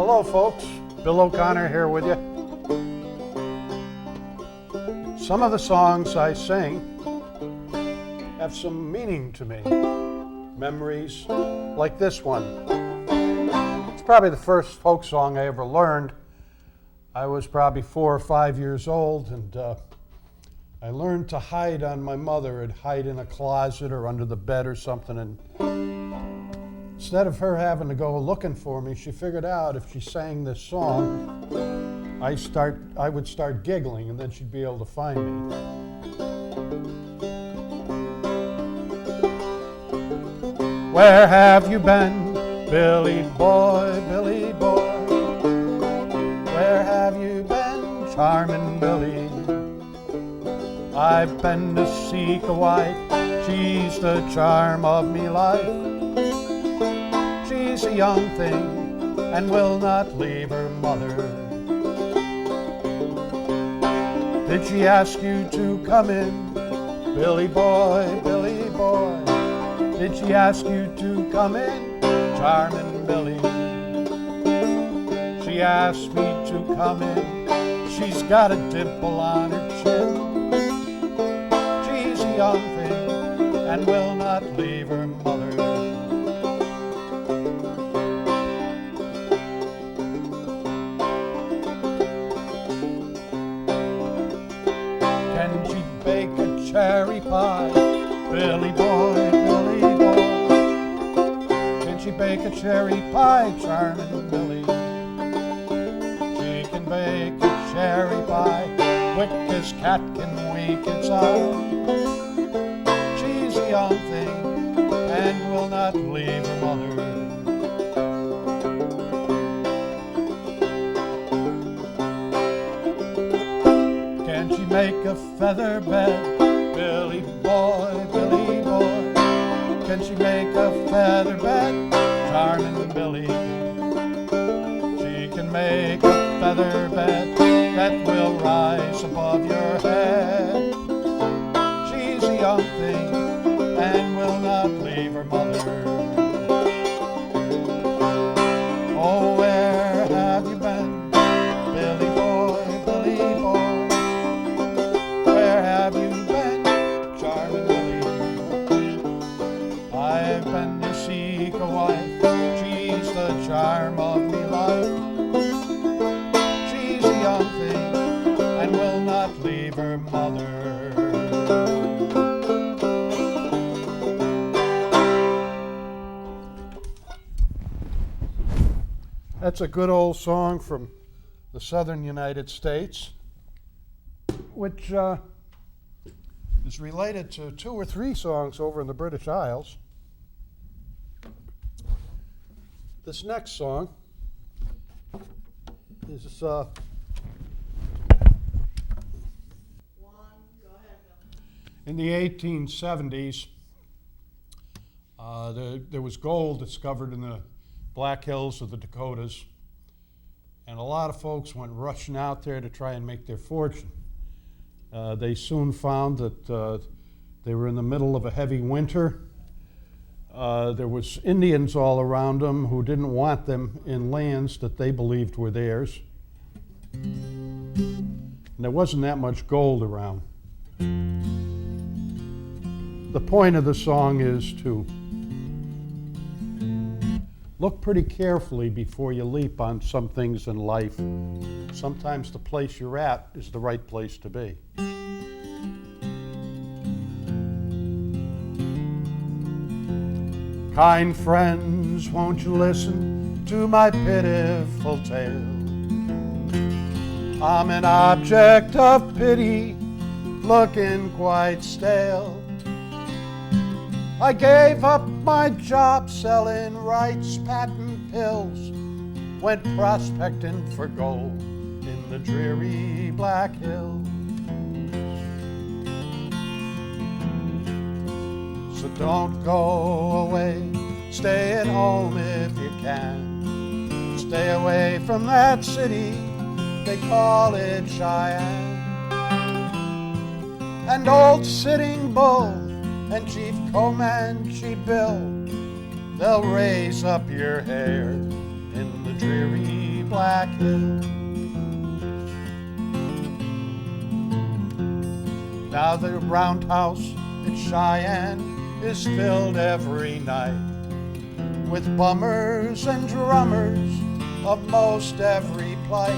Hello folks, Bill O'Connor here with you. Some of the songs I sing have some meaning to me. Memories like this one. It's probably the first folk song I ever learned. I was probably 4 or 5 years old, and I learned to hide on my mother. I'd hide in a closet or under the bed or something, and instead of her having to go looking for me, she figured out if she sang this song, I would start giggling, and then she'd be able to find me. Where have you been, Billy boy, Billy boy? Where have you been, charming Billy? I've been to seek a wife, she's the charm of me life. She's a young thing and will not leave her mother. Did she ask you to come in, Billy boy, Billy boy? Did she ask you to come in, charming Billy? She asked me to come in, she's got a dimple on her chin. She's a young thing and will not leave her mother. Can she bake a cherry pie, Billy boy, Billy boy? Can she bake a cherry pie, charming Billy? She can bake a cherry pie, quick as cat can wink its eye. She's a young thing and will not leave her mother. Can she make a feather bed, Billy boy, Billy boy? Can she make a feather bed, charming Billy? She can make a feather bed that will rise above your head. She's a young thing and will not leave her mother. Oh, where have you been, Billy boy, Billy boy? Where have you been, charming Billy? I've been to seek a wife, she's the charm of me life. She's a young thing and will not leave her mother. That's a good old song from the southern United States, which is related to 2 or 3 songs over in the British Isles. This next song is in the 1870s. There was gold discovered in the Black Hills of the Dakotas, and a lot of folks went rushing out there to try and make their fortune. They soon found that they were in the middle of a heavy winter. There was Indians all around them who didn't want them in lands that they believed were theirs. And there wasn't that much gold around. The point of the song is to look pretty carefully before you leap on some things in life. Sometimes the place you're at is the right place to be. Kind friends, won't you listen to my pitiful tale? I'm an object of pity, looking quite stale. I gave up my job selling rights patent pills, went prospecting for gold in the dreary Black Hills. So don't go away, stay at home if you can. Stay away from that city, they call it Cheyenne. And old Sitting Bull and Chief Comanche Bill, they'll raise up your hair in in the dreary Black Hills. Now the roundhouse at Cheyenne is filled every night with bummers and drummers of most every plight.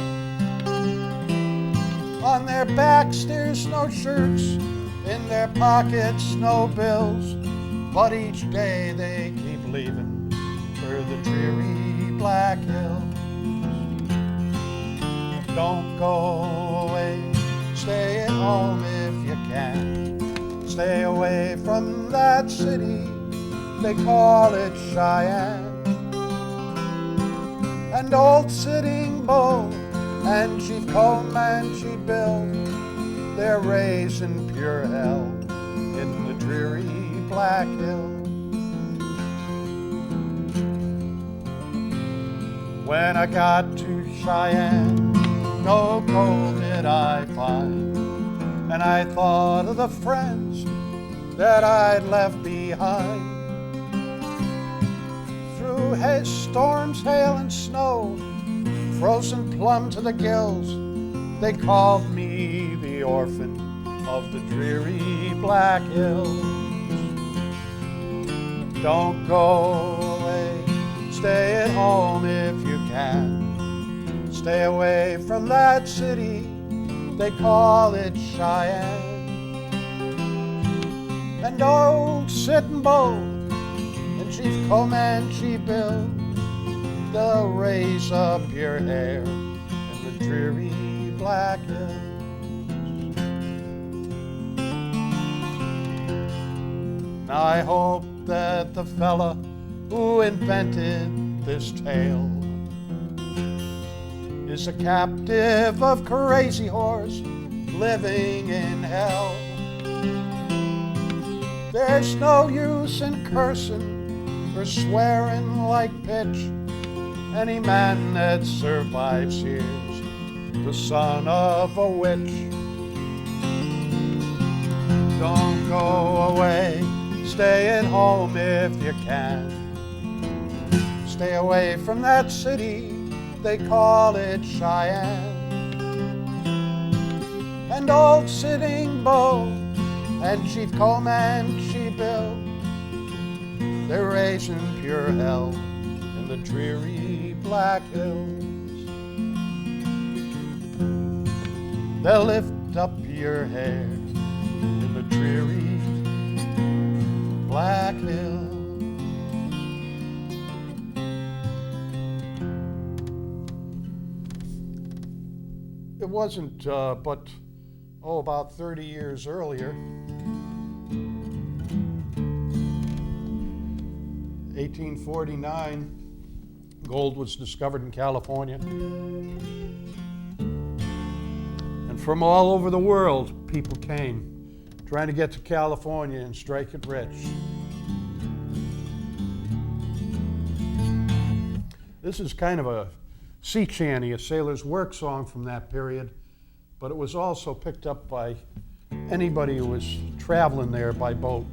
On their backs there's no shirts, in their pockets no bills, but each day they keep leaving for the dreary Black Hills. Don't go away, stay at home if you can. Stay away from that city, they call it Cheyenne. And old Sitting Bull and Chief Comanche Bill, they're raising pure hell in the dreary Black Hills. When I got to Cheyenne, no gold did I find, and I thought of the friends that I'd left behind. Through storms, hail, and snow, frozen plumb to the gills, they called me the orphan of the dreary Black Hills. Don't go away, stay at home if you can. Stay away from that city, they call it Cheyenne. And old Sitting Bull and Chief Comanche Bill, they'll raise up your hair in the dreary Black Hills. Now I hope that the fella who invented this tale is a captive of Crazy Horse living in hell. There's no use in cursing or swearing like pitch. Any man that survives here's the son of a witch. Don't go away, stay at home if you can. Stay away from that city, they call it Cheyenne. And old Sitting Bull and Chief Comanche Bill, they're raising pure hell in the dreary Black Hills. They'll lift up your hair in the dreary Black Hills. It wasn't but about 30 years earlier, 1849, gold was discovered in California. And from all over the world, people came trying to get to California and strike it rich. This is kind of a sea chanty, a sailor's work song from that period, but it was also picked up by anybody who was traveling there by boat.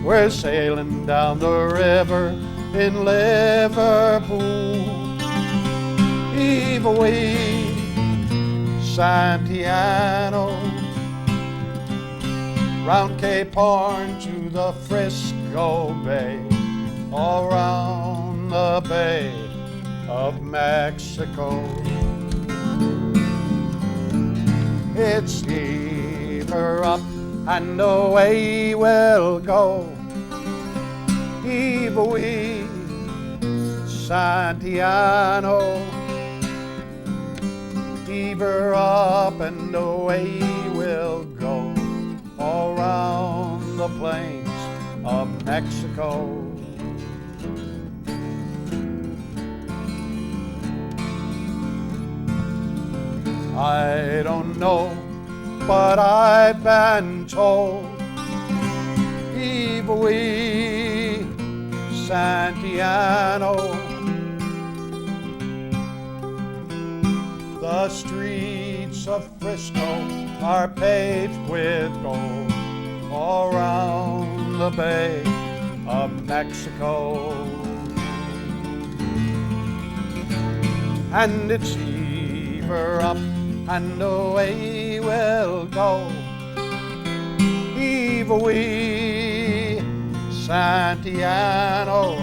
We're sailing down the river in Liverpool, Ivy, Santiano, round Cape Horn to the Frisco Bay, all round the Bay of Mexico. It's heave her up and away we'll go, Ivy, Santiano, heave her up and away we'll go, all round the plains of Mexico. I don't know, but I've been told, Ivy, Santiano, the streets of Frisco are paved with gold, all round the Bay of Mexico. And it's heave her up and away we'll go. Heave-a-wee, Santiano.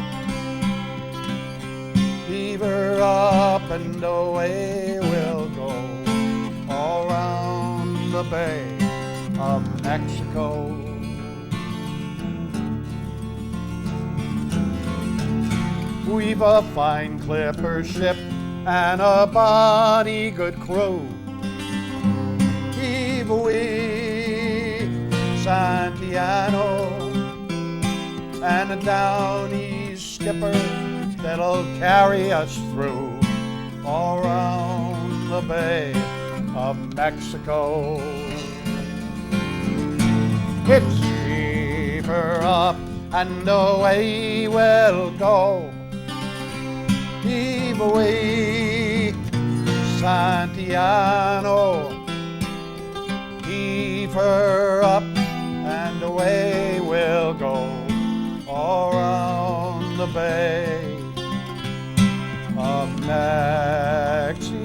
Heave her up and away we'll go, all round the Bay of Mexico. We've a fine clipper ship and a bonny good crew. Heave-a-wee, Santiano, and a Downey skipper that'll carry us through, all round the Bay of Mexico. It's heave her up and away we'll go. Heave-a-wee, Santiano. Heave her up and away we'll go, all round the Bay of Mexico.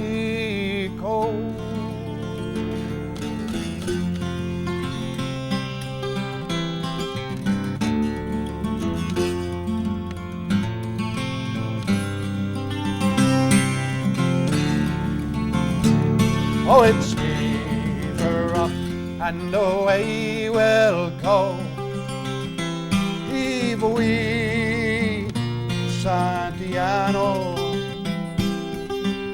Oh, it's heave her up and away we'll go. Heave-a-wee, Santiano.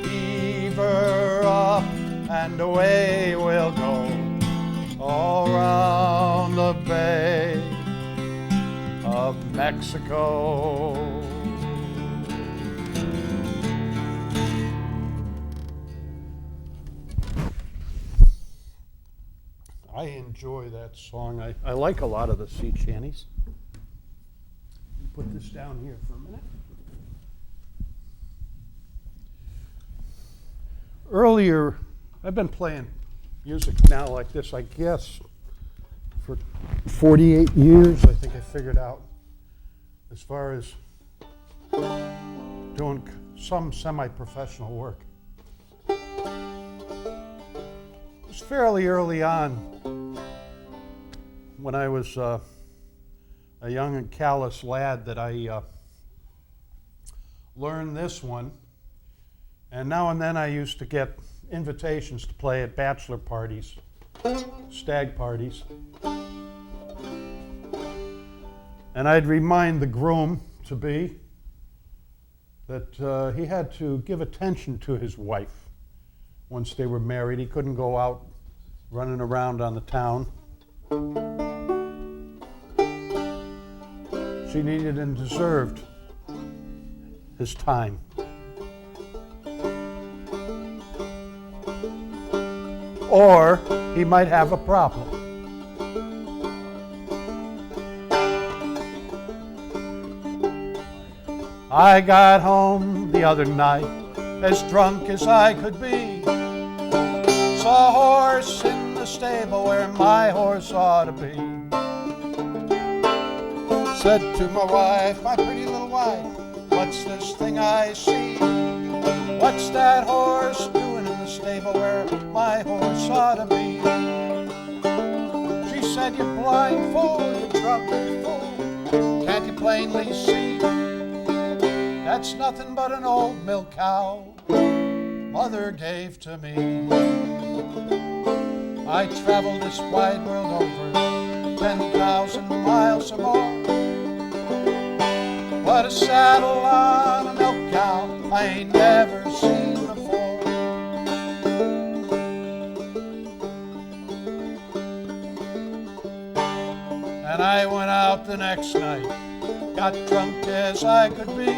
Heave her up and away we'll go, all round the Bay of Mexico. I enjoy that song. I like a lot of the sea shanties. Put this down here for a minute. Earlier, I've been playing music now like this, I guess, for 48 years. I think I figured out, as far as doing some semi-professional work. It was fairly early on, when I was a young and callous lad, that I learned this one. And now and then I used to get invitations to play at bachelor parties, stag parties. And I'd remind the groom-to-be that he had to give attention to his wife once they were married. He couldn't go out running around on the town. She needed and deserved his time. Or he might have a problem. I got home the other night as drunk as I could be. Saw a horse in the stable where my horse ought to be. Said to my wife, my pretty little wife, what's this thing I see? What's that horse doing in the stable where my horse ought to be? She said, you blind fool, you drunk fool, can't you plainly see? That's nothing but an old milk cow mother gave to me. I traveled this wide world over, 10,000 miles or more, but a saddle on a milk cow I ain't never seen before. And I went out the next night, got drunk as I could be,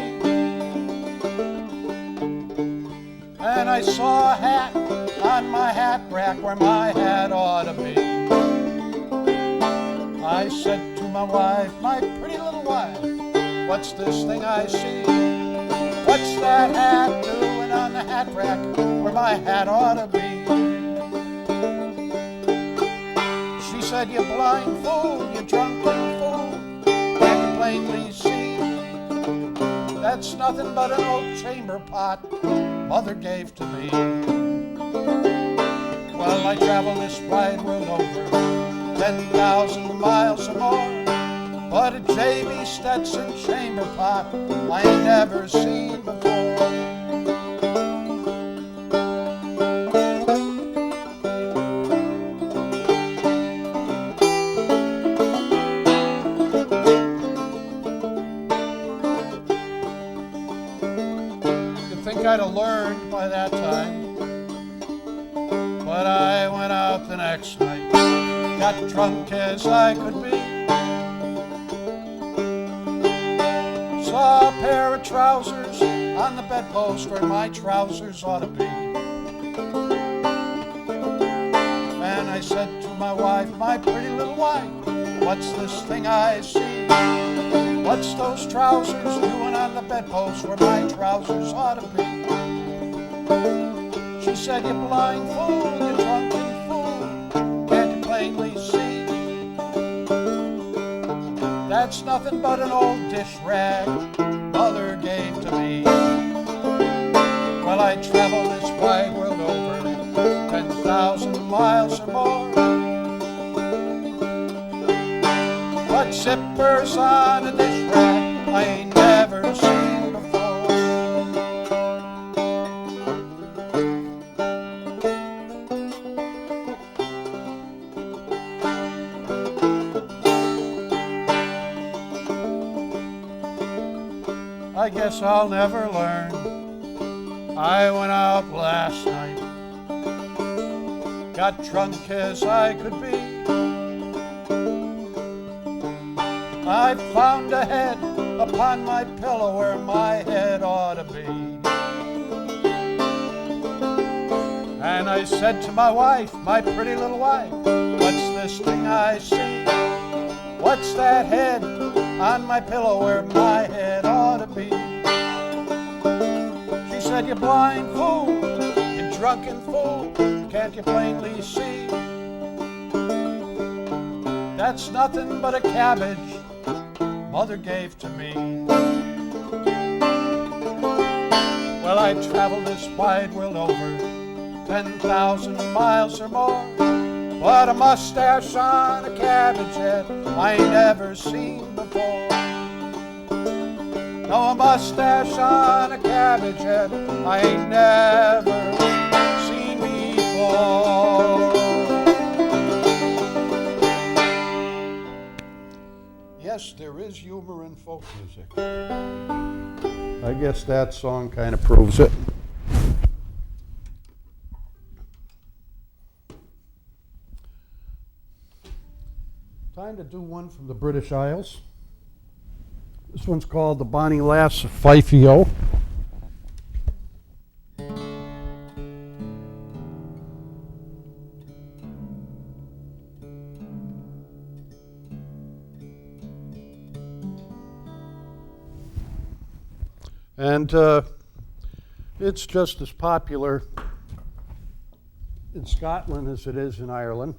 and I saw a hat on my hat rack where my hat ought to be. I said to my wife, my pretty little wife, what's this thing I see? What's that hat doing on the hat rack where my hat ought to be? She said, you blind fool, you drunken fool, can't you plainly see? That's nothing but an old chamber pot Mother gave to me. Well, I travel this wide world over, 10,000 miles or more, but a J.B. Stetson chamber pot I ain't never seen before. You'd think I'd have learned by that time, but I went out the next night, got drunk as I could be. Saw a pair of trousers on the bedpost where my trousers ought to be. And I said to my wife, my pretty little wife, what's this thing I see? What's those trousers doing on the bedpost where my trousers ought to be? She said, you blind fool, you drunken fool, can't you plainly see? That's nothing but an old dish rag Mother gave to me. Well, I traveled this wide world over, 10,000 miles or more, but zippers on a dish rag I ain't never seen before. I guess I'll never learn. I went out last night, got drunk as I could be. I found a head upon my pillow where my head ought to be. And I said to my wife, my pretty little wife, what's this thing I see? What's that head on my pillow where my head ought to be? She said, you blind fool, you drunken fool, can't you plainly see? That's nothing but a cabbage Mother gave to me. Well, I traveled this wide world over, 10,000 miles or more, but a mustache on a cabbage head I ain't never seen before. No, a mustache on a cabbage head I ain't never seen before. Yes, there is humor in folk music. I guess that song kind of proves it. Time to do one from the British Isles. This one's called The Bonnie Lass of Fifey-O. And it's just as popular in Scotland as it is in Ireland.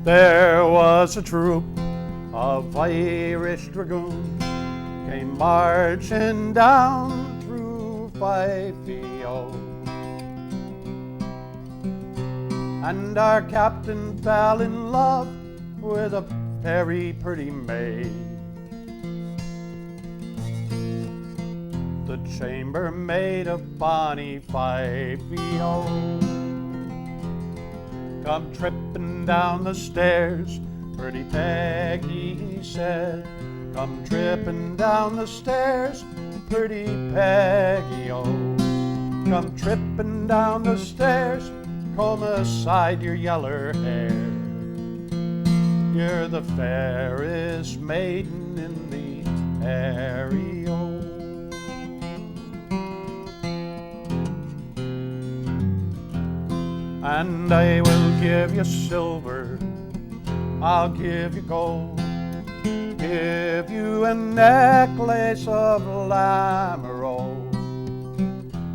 There was a troop of Irish dragoons came marching down through Fifey-O, and our captain fell in love with a very pretty maid. The chambermaid of bonny Fifey-O come tripping down the stairs, pretty Peggy, he said. Come tripping down the stairs, pretty Peggy-O. Come tripping down the stairs, comb aside your yeller hair. You're the fairest maiden in the area-O. and I will give you silver, I'll give you gold, give you a necklace of lamerol.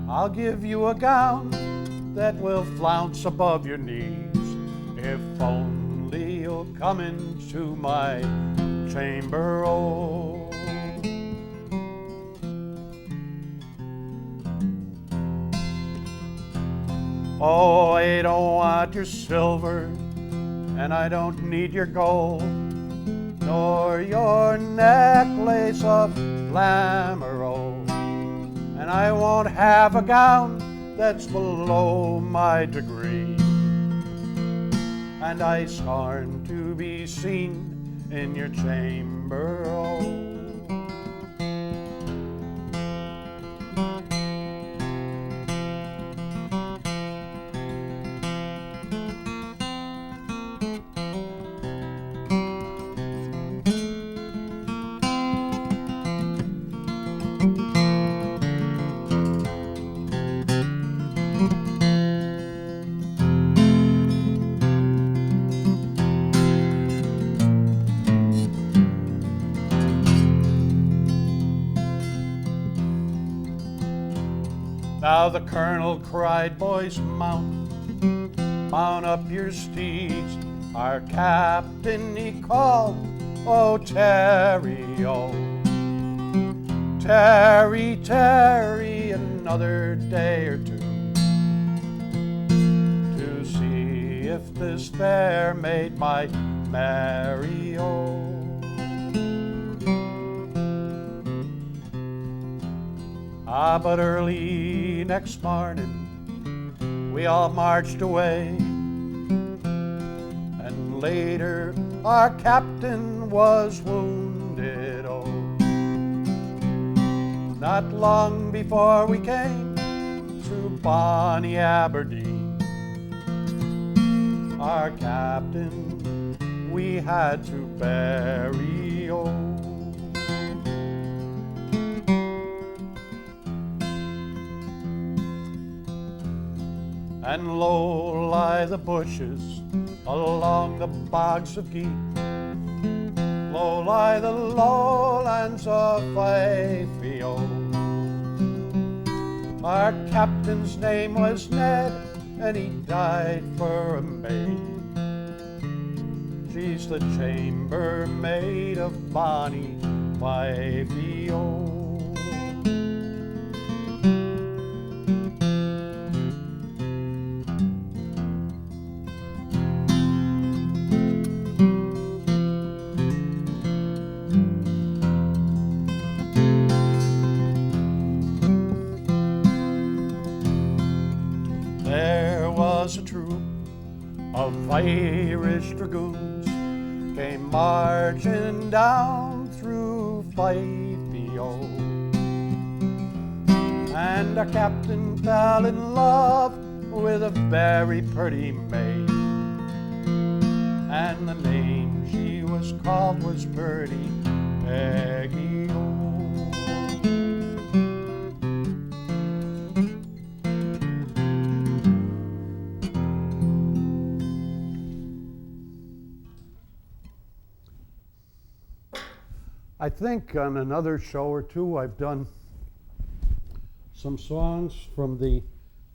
I'll give you a gown that will flounce above your knees, if only you'll come into my chamber, oh. Oh, I don't want your silver, and I don't need your gold, nor your necklace of lamerol. And I won't have a gown that's below my degree, and I scorn to be seen in your chamber, oh. Now the colonel cried, boys, mount up your steeds. Our captain he called, oh, Terry, oh. Terry, Terry, another day or two, to see if this fair maid might marry, oh. Ah, but early next morning we all marched away, and later our captain was wounded, oh. Not long before we came to bonny Aberdeen, our captain we had to bury, oh. And low lie the bushes along the bogs of Gee. Low lie the lowlands of Fife, oh. Our captain's name was Ned, and he died for a maid. She's the chambermaid of bonny Fife, oh. A troop of Irish dragoons came marching down through Fife, oh. And our captain fell in love with a very pretty maid, and the name she was called was Pretty Peggy, oh. I think on another show or two I've done some songs from the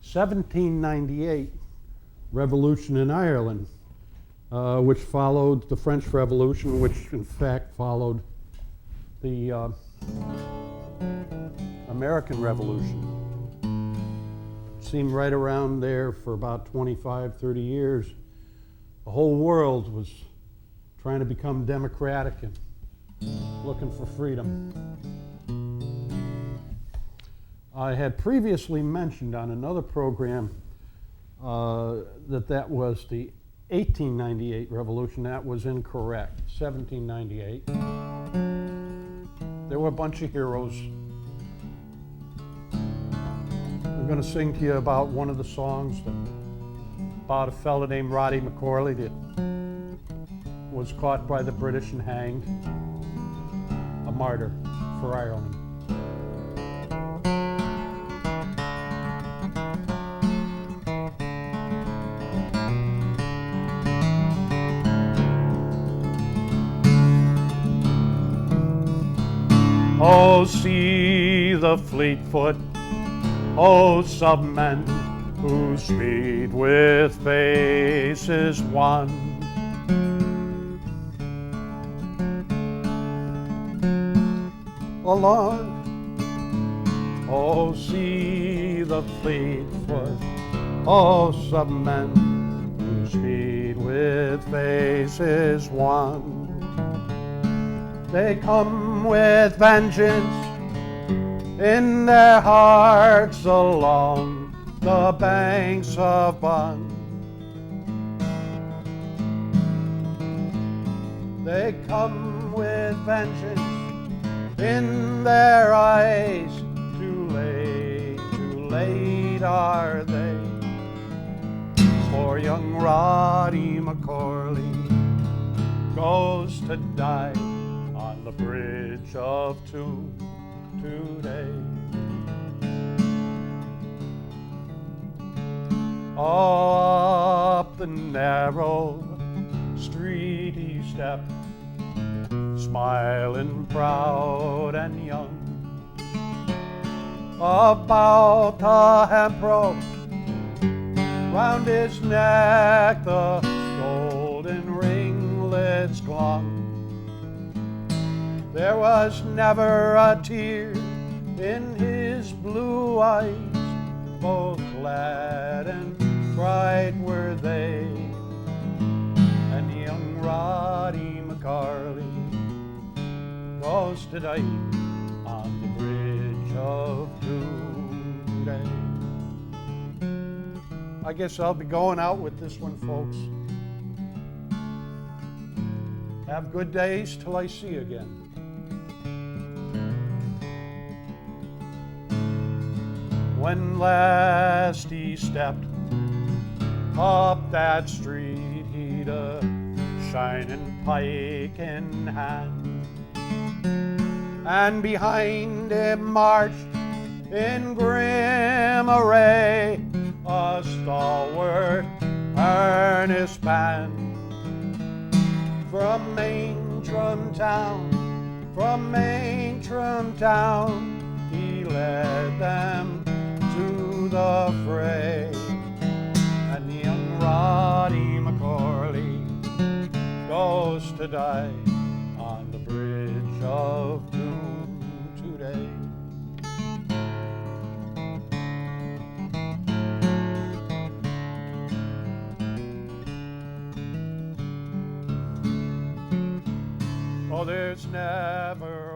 1798 revolution in Ireland, which followed the French Revolution, which in fact followed the American Revolution. It seemed right around there for about 25, 30 years, the whole world was trying to become democratic and looking for freedom. I had previously mentioned on another program that was the 1898 revolution. That was incorrect. 1798. There were a bunch of heroes. I'm going to sing to you about one of the songs about a fella named Roddy McCorley that was caught by the British and hanged. A martyr for Ireland. Oh, see the fleet foot, oh, submen who speed with faces wan. Along, oh, see the fleet foot, oh, submen who speed with faces wan. They come with vengeance in their hearts along the banks of Bun. They come with vengeance in their eyes. Too late are they. For young Roddy McCorley goes to die on the bridge of Toom today. Up the narrow street he stepped, smiling proud and young. About the hemp rope round his neck, the golden ringlets clung. There was never a tear in his blue eyes, both glad and bright were they. And young Roddy McCarley goes to die on the bridge of Doom today. I guess I'll be going out with this one, folks. Have good days till I see you again. When last he stepped up that street, he'd a shining pike in hand, and behind him marched in grim array a stalwart, earnest band. From Maintrim town, he led them to the fray. And young Roddy McCorley goes to die on the bridge of Doom today. Oh, there's never